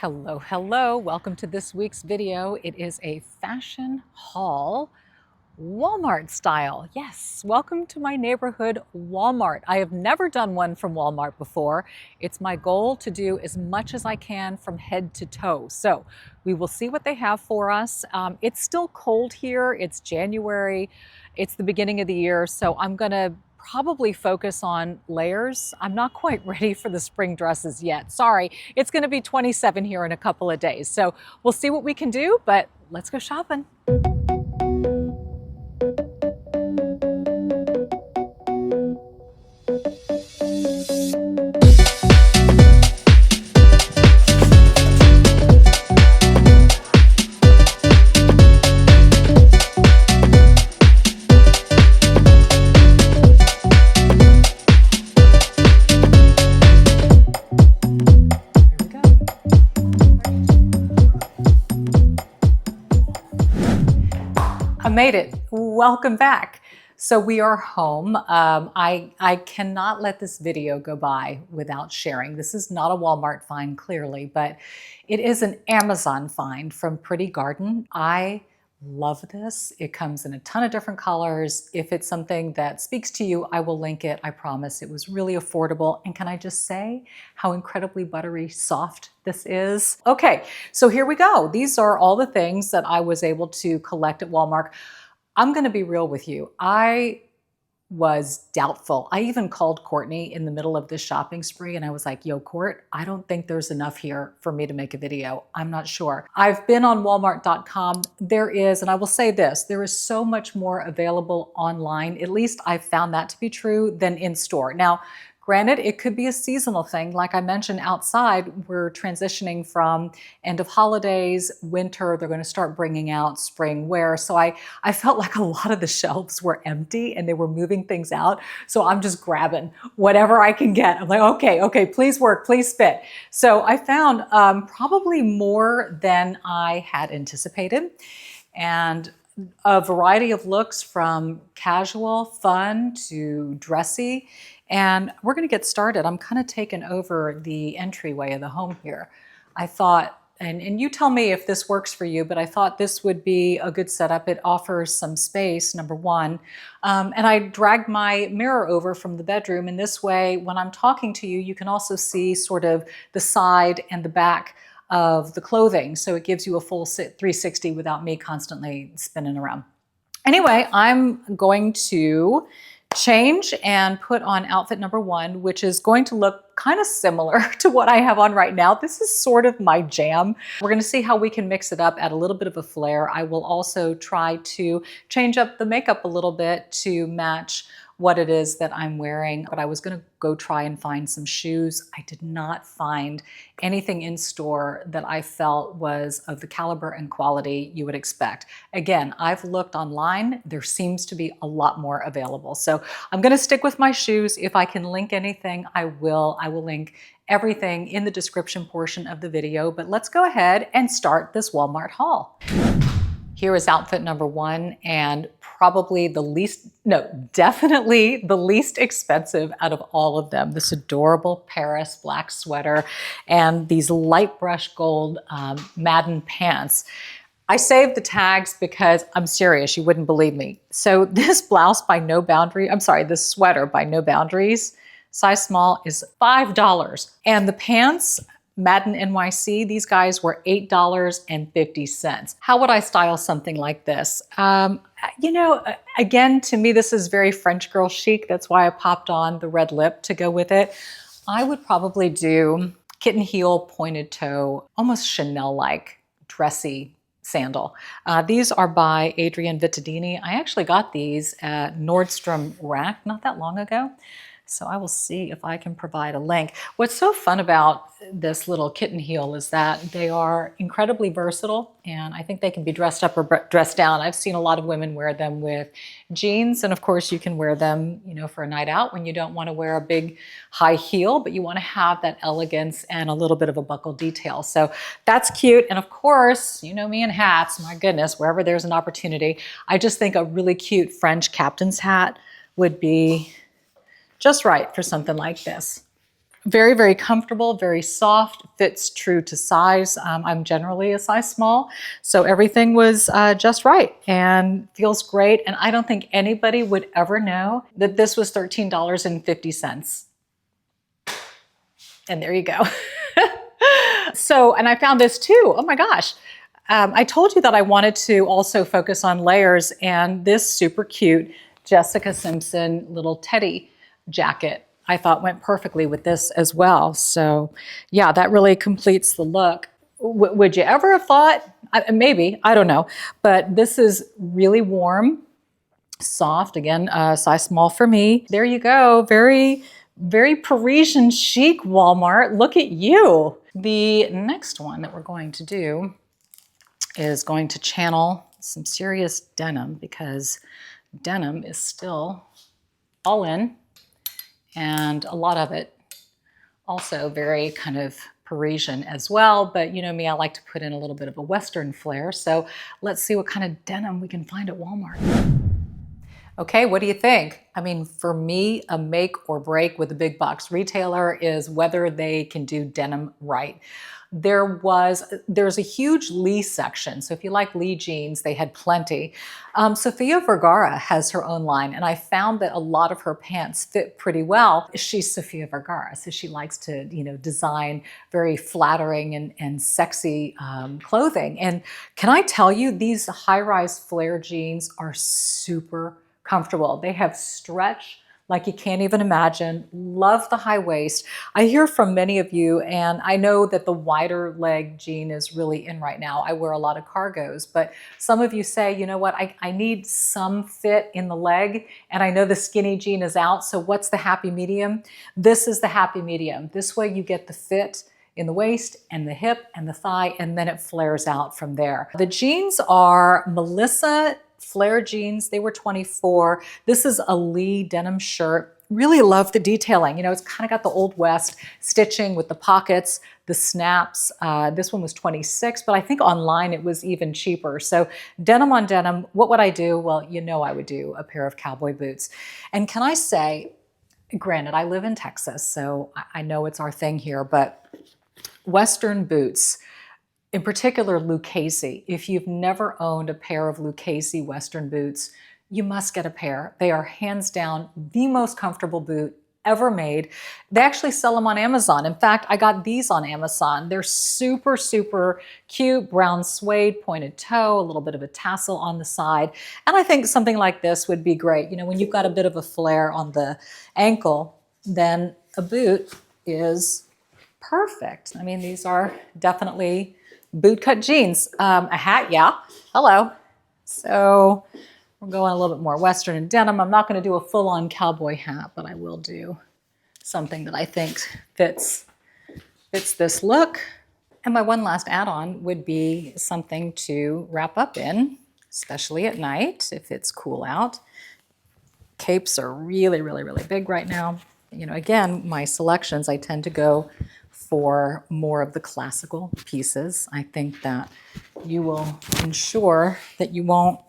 Hello, hello. Welcome to this week's video. It is a fashion haul, Walmart style. Yes, welcome to my neighborhood Walmart. I have never done one from Walmart before. It's my goal to do as much as I can from head to toe. So we will see what they have for us. It's still cold here. It's January. It's the beginning of the year. So I'm going to probably focus on layers. I'm not quite ready for the spring dresses yet. Sorry, it's going to be 27 here in a couple of days. So we'll see what we can do, but let's go shopping. Made it. Welcome back. So we are home. I cannot let this video go by without sharing. This is not a Walmart find, clearly, but it is an Amazon find from Pretty Garden. I love this. It comes in a ton of different colors. If it's something that speaks to you, I will link it. I promise. It was really affordable. And can I just say how incredibly buttery soft this is? Okay, so here we go. These are all the things that I was able to collect at Walmart. I'm going to be real with you. I was doubtful. I even called Courtney in the middle of this shopping spree and I was like, yo, Court, I don't think there's enough here for me to make a video. I'm not sure. I've been on walmart.com. There is, and I will say this, there is so much more available online. At least I've found that to be true than in store. Now, granted, it could be a seasonal thing. Like I mentioned outside, we're transitioning from end of holidays, winter, they're going to start bringing out spring wear. So I felt like a lot of the shelves were empty and they were moving things out. So I'm just grabbing whatever I can get. I'm like, okay, please work, please fit. So I found probably more than I had anticipated. And a variety of looks from casual, fun to dressy. And we're going to get started. I'm kind of taking over the entryway of the home here. I thought, and you tell me if this works for you, but I thought this would be a good setup. It offers some space, number one. And I dragged my mirror over from the bedroom. And this way, when I'm talking to you, you can also see sort of the side and the back of the clothing. So it gives you a full 360 without me constantly spinning around. Anyway, I'm going to change and put on outfit number one, which is going to look kind of similar to what I have on right now. This is sort of my jam. We're going to see how we can mix it up, add a little bit of a flair. I will also try to change up the makeup a little bit to match what it is that I'm wearing. But I was going to go try and find some shoes. I did not find anything in store that I felt was of the caliber and quality you would expect. Again, I've looked online. There seems to be a lot more available. So I'm going to stick with my shoes. If I can link anything, I will. I will link everything in the description portion of the video. But let's go ahead and start this Walmart haul. Here is outfit number one, and probably the least, no, definitely the least expensive out of all of them. This adorable Paris black sweater and these light brush gold Madden pants. I saved the tags because I'm serious, you wouldn't believe me. So this blouse by No Boundary, I'm sorry, this sweater by No Boundaries, size small, is $5. And the pants, Madden NYC, these guys were $8.50. How would I style something like this? You know, again, to me, this is very French girl chic. That's why I popped on the red lip to go with it. I would probably do kitten heel, pointed toe, almost Chanel-like, dressy sandal. These are by Adrienne Vittadini. I actually got these at Nordstrom Rack not that long ago. So I will see if I can provide a link. What's so fun about this little kitten heel is that they are incredibly versatile, and I think they can be dressed up or dressed down. I've seen a lot of women wear them with jeans, and of course you can wear them, you know, for a night out when you don't want to wear a big high heel, but you want to have that elegance and a little bit of a buckle detail. So that's cute. And of course, you know me and hats, my goodness, wherever there's an opportunity. I just think a really cute French captain's hat would be just right for something like this. Very, very comfortable, very soft, fits true to size. I'm generally a size small, so everything was just right and feels great. And I don't think anybody would ever know that this was $13.50. And there you go. So, and I found this too. Oh my gosh. I told you that I wanted to also focus on layers, and this super cute Jessica Simpson little teddy jacket I thought went perfectly with this as well. So yeah, that really completes the look. Would you ever have thought, maybe, I don't know, but this is really warm, soft, again, size small for me. There you go, very, very Parisian chic Walmart. Look at you. The next one that we're going to do is going to channel some serious denim, because denim is still all in, and a lot of it also very kind of Parisian as well. But you know me, I like to put in a little bit of a Western flair. So let's see what kind of denim we can find at Walmart. Okay, what do you think? I mean, for me, a make or break with a big box retailer is whether they can do denim right. There's a huge Lee section. So if you like Lee jeans, they had plenty. Sofia Vergara has her own line, and I found that a lot of her pants fit pretty well. She's Sofia Vergara, so she likes to, design very flattering and sexy clothing. And can I tell you, these high-rise flare jeans are super comfortable. They have stretch like you can't even imagine. Love the high waist. I hear from many of you, and I know that the wider leg jean is really in right now. I wear a lot of cargos, but some of you say, you know what, I need some fit in the leg, and I know the skinny jean is out, so what's the happy medium? This is the happy medium. This way you get the fit in the waist and the hip and the thigh, and then it flares out from there. The jeans are Melissa flare jeans. They were $24. This is a Lee denim shirt. Really love the detailing. It's kind of got the Old West stitching with the pockets, the snaps. This one was $26, but I think online it was even cheaper. So denim on denim, what would I do? Well, I would do a pair of cowboy boots. And can I say, granted, I live in Texas, so I know it's our thing here, but Western boots, in particular, Lucchese. If you've never owned a pair of Lucchese Western boots, you must get a pair. They are hands down the most comfortable boot ever made. They actually sell them on Amazon. In fact, I got these on Amazon. They're super, super cute, brown suede, pointed toe, a little bit of a tassel on the side. And I think something like this would be great. When you've got a bit of a flare on the ankle, then a boot is perfect. I mean, these are definitely bootcut jeans. A hat, yeah. Hello. So we're going a little bit more Western and denim. I'm not going to do a full-on cowboy hat, but I will do something that I think fits this look. And my one last add-on would be something to wrap up in, especially at night if it's cool out. Capes are really, really, really big right now. Again, my selections, I tend to go for more of the classical pieces. I think that you will ensure that you won't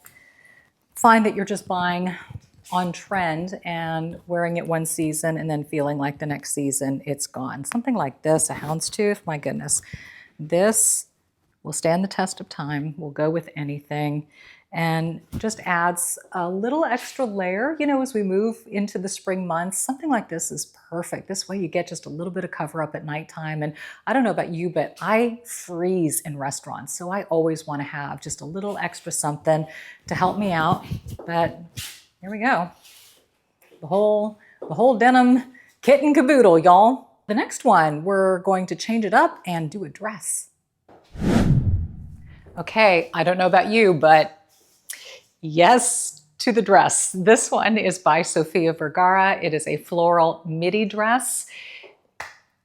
find that you're just buying on trend and wearing it one season and then feeling like the next season it's gone. Something like this, a houndstooth, my goodness. This will stand the test of time, will go with anything, and just adds a little extra layer, as we move into the spring months. Something like this is perfect. This way you get just a little bit of cover up at nighttime. And I don't know about you, but I freeze in restaurants. So I always want to have just a little extra something to help me out. But here we go. The whole denim kit and caboodle, y'all. The next one, we're going to change it up and do a dress. Okay, I don't know about you, but yes to the dress. This one is by Sofia Vergara. It is a floral midi dress.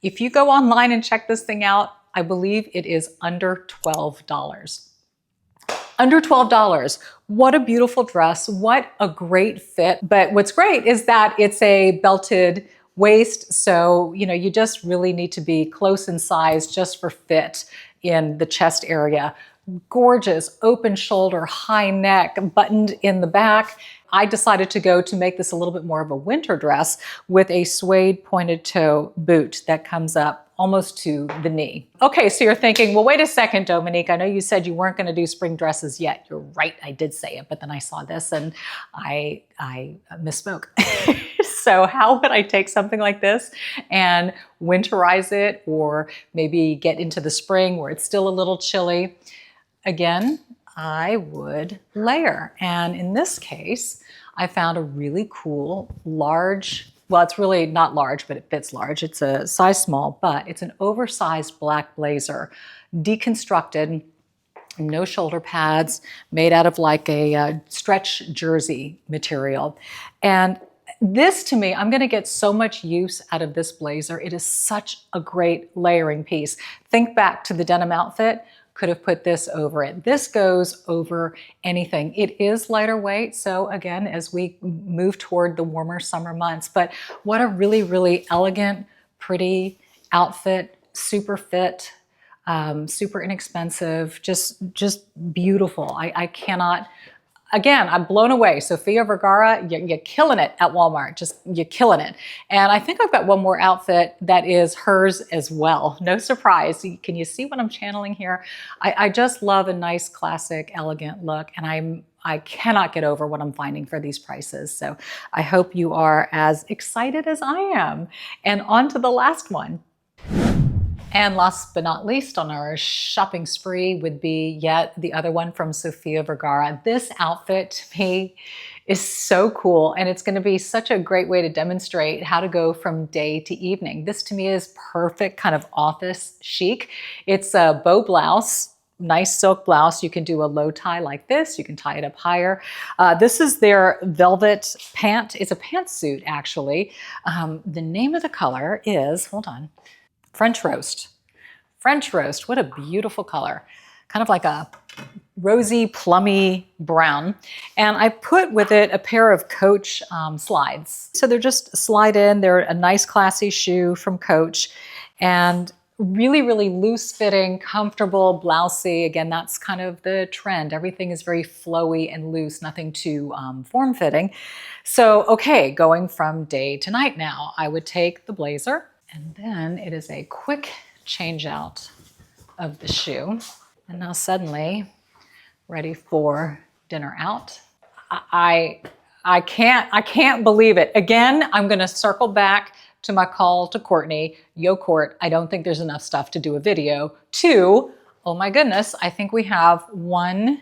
If you go online and check this thing out, I believe it is under $12. Under $12. What a beautiful dress. What a great fit. But what's great is that it's a belted waist. So, you just really need to be close in size just for fit in the chest area. gorgeous open shoulder, high neck, buttoned in the back. I decided to go to make this a little bit more of a winter dress with a suede pointed toe boot that comes up almost to the knee. Okay, so you're thinking, well, wait a second, Dominique, I know you said you weren't going to do spring dresses yet. You're right, I did say it, but then I saw this and I misspoke. So how would I take something like this and winterize it, or maybe get into the spring where it's still a little chilly? Again, I would layer. And in this case, I found a really cool large, well, it's really not large, but it fits large. It's a size small, but it's an oversized black blazer, deconstructed, no shoulder pads, made out of like a stretch jersey material. And this, to me, I'm going to get so much use out of this blazer. It is such a great layering piece. Think back to the denim outfit. Could have put this over it. This goes over anything. It is lighter weight, so again, as we move toward the warmer summer months, but what a really, really elegant, pretty outfit, super fit, super inexpensive, just beautiful. I cannot, again, I'm blown away. Sofia Vergara, you're killing it at Walmart. Just, you're killing it. And I think I've got one more outfit that is hers as well. No surprise. Can you see what I'm channeling here? I just love a nice, classic, elegant look. And I cannot get over what I'm finding for these prices. So I hope you are as excited as I am. And on to the last one. And last but not least on our shopping spree would be yet the other one from Sofia Vergara. This outfit to me is so cool, and it's going to be such a great way to demonstrate how to go from day to evening. This to me is perfect kind of office chic. It's a bow blouse, nice silk blouse. You can do a low tie like this. You can tie it up higher. This is their velvet pant. It's a pantsuit actually. The name of the color is, hold on, French Roast. French Roast, what a beautiful color. Kind of like a rosy, plummy brown. And I put with it a pair of Coach slides. So they're just slide in. They're a nice, classy shoe from Coach. And really, really loose fitting, comfortable, blousey. Again, that's kind of the trend. Everything is very flowy and loose, nothing too form fitting. So, okay, going from day to night now, I would take the blazer. And then it is a quick change out of the shoe. And now suddenly ready for dinner out. I can't believe it. Again, I'm going to circle back to my call to Courtney. Yo, Court, I don't think there's enough stuff to do a video. 2, oh my goodness, I think we have 1,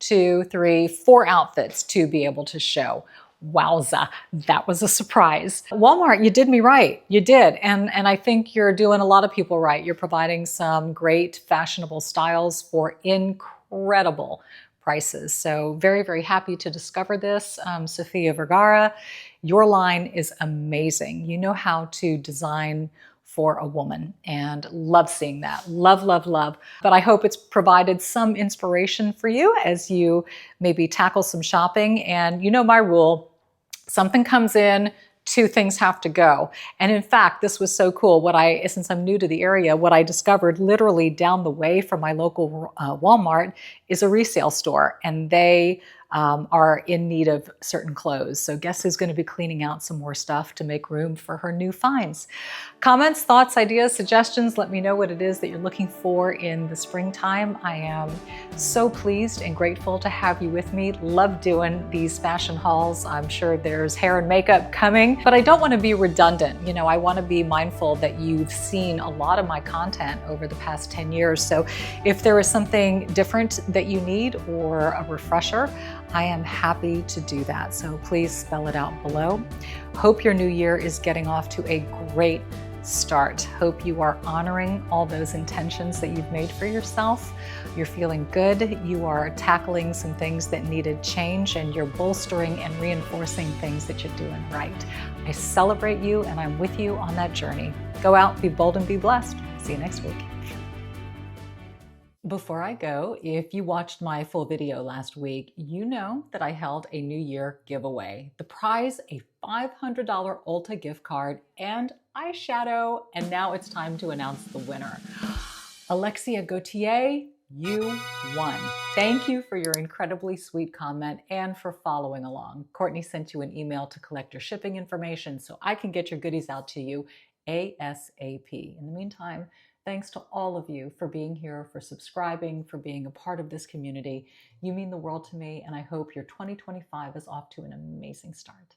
2, 3, 4 outfits to be able to show. Wowza, that was a surprise. Walmart, you did me right. You did. And I think you're doing a lot of people right. You're providing some great fashionable styles for incredible prices. So very, very happy to discover this. Sofia Vergara, your line is amazing. You know how to design for a woman, and love seeing that. Love, love, love. But I hope it's provided some inspiration for you as you maybe tackle some shopping. And you know my rule, something comes in, 2 things have to go. And in fact, this was so cool. Since I'm new to the area, what I discovered literally down the way from my local Walmart is a resale store, and they are in need of certain clothes. So guess who's going to be cleaning out some more stuff to make room for her new finds? Comments, thoughts, ideas, suggestions, let me know what it is that you're looking for in the springtime. I am so pleased and grateful to have you with me. Love doing these fashion hauls. I'm sure there's hair and makeup coming, but I don't want to be redundant. You know, I want to be mindful that you've seen a lot of my content over the past 10 years. So if there is something different that you need or a refresher, I am happy to do that. So please spell it out below. Hope your new year is getting off to a great start. Hope you are honoring all those intentions that you've made for yourself. You're feeling good. You are tackling some things that needed change, and you're bolstering and reinforcing things that you're doing right. I celebrate you, and I'm with you on that journey. Go out, be bold, and be blessed. See you next week. Before I go, if you watched my full video last week, you know that I held a New Year giveaway. The prize, a $500 Ulta gift card and eyeshadow, and now it's time to announce the winner. Alexia Gautier, You won. Thank you for your incredibly sweet comment and for following along. Courtney sent you an email to collect your shipping information so I can get your goodies out to you ASAP. In the meantime, thanks to all of you for being here, for subscribing, for being a part of this community. You mean the world to me, and I hope your 2025 is off to an amazing start.